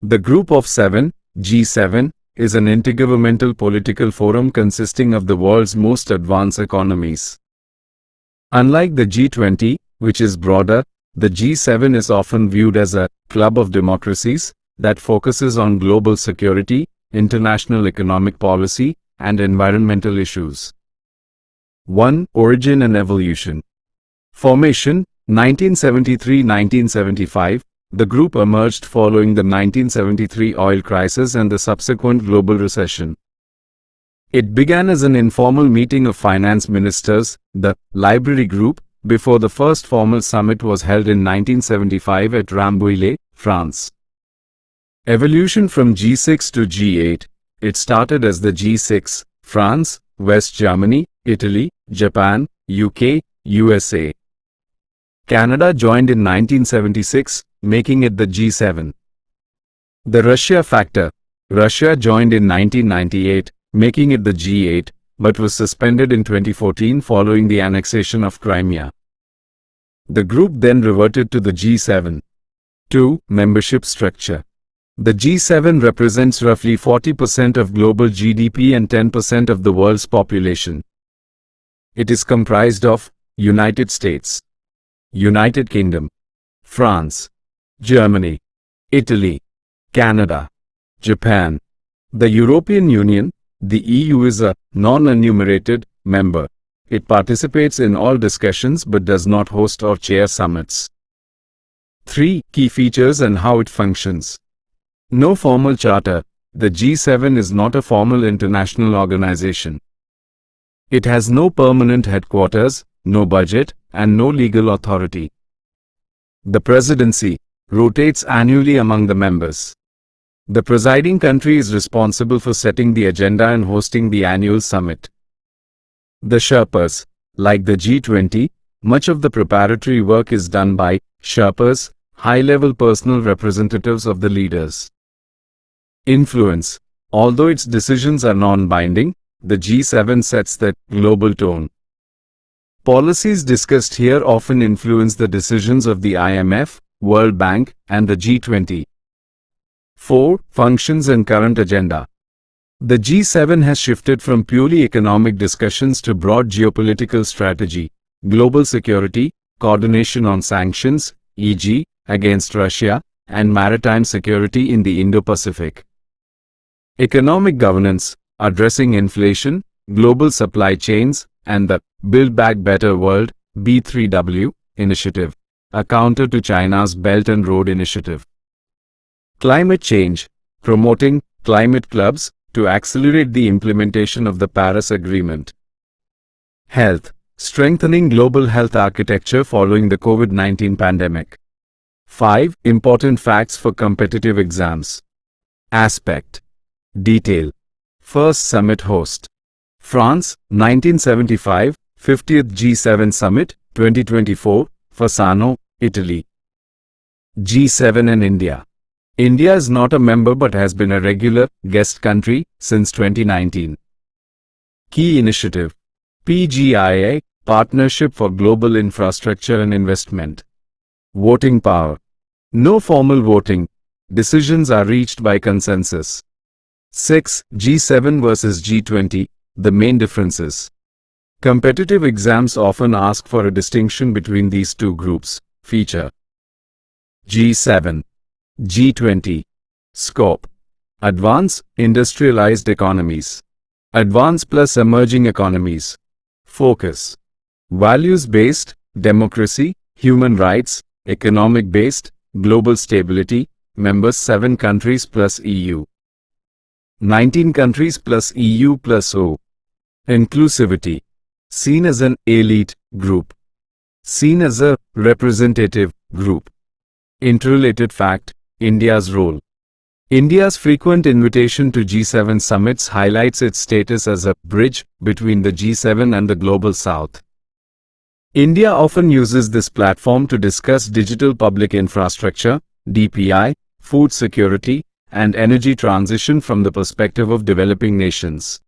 The Group of Seven, G7, is an intergovernmental political forum consisting of the world's most advanced economies. Unlike the G20, which is broader, the G7 is often viewed as a club of democracies that focuses on global security, international economic policy, and environmental issues. 1. Origin and evolution. Formation: 1973–1975. The group emerged following the 1973 oil crisis and the subsequent global recession. It began as an informal meeting of finance ministers, the Library Group, before the first formal summit was held in 1975 at Rambouillet, France. Evolution from G6 to G8. It started as the G6, France, West Germany, Italy, Japan, UK, USA. Canada joined in 1976, making it the G7. The Russia factor. Russia joined in 1998, making it the G8, but was suspended in 2014 following the annexation of Crimea. The group then reverted to the G7. 2. Membership structure. The G7 represents roughly 40% of global GDP and 10% of the world's population. It is comprised of United States, United Kingdom, France, Germany, Italy, Canada, Japan. The European Union, the EU, is a non-enumerated member. It participates in all discussions but does not host or chair summits. 3. Key features and how it functions. No formal charter. The G7 is not a formal international organization. It has no permanent headquarters, no budget, and no legal authority. The presidency rotates annually among the members. The presiding country is responsible for setting the agenda and hosting the annual summit. The Sherpas. Like the G20, much of the preparatory work is done by Sherpas, high-level personal representatives of the leaders. Influence. Although its decisions are non-binding, the G7 sets the global tone. Policies discussed here often influence the decisions of the IMF, World Bank, and the G20. 4. Functions and current agenda. The G7 has shifted from purely economic discussions to broad geopolitical strategy, global security, coordination on sanctions, e.g., against Russia, and maritime security in the Indo-Pacific. Economic governance, addressing inflation, global supply chains, and the Build Back Better World (B3W) initiative, a counter to China's Belt and Road Initiative. Climate change, promoting climate clubs to accelerate the implementation of the Paris Agreement. Health, strengthening global health architecture following the COVID-19 pandemic. 5. Important facts for competitive exams. Aspect. Detail. First summit host. France, 1975, 50th G7 Summit, 2024, Fasano, Italy. G7 and India. India is not a member but has been a regular guest country since 2019. Key initiative. PGIA, Partnership for Global Infrastructure and Investment. Voting power. No formal voting. Decisions are reached by consensus. 6. G7 versus G20. The main differences. Competitive exams often ask for a distinction between these two groups. Feature. G7. G20. Scope. Advanced, industrialized economies. Advanced plus emerging economies. Focus. Values-based, democracy, human rights, economic-based, global stability, members 7 countries plus EU. 19 countries plus EU plus O. Inclusivity. Seen as an elite group. Seen as a representative group. Interrelated fact. India's role. India's frequent invitation to G7 summits highlights its status as a bridge between the G7 and the Global South. India often uses this platform to discuss digital public infrastructure, DPI, food security, and energy transition from the perspective of developing nations.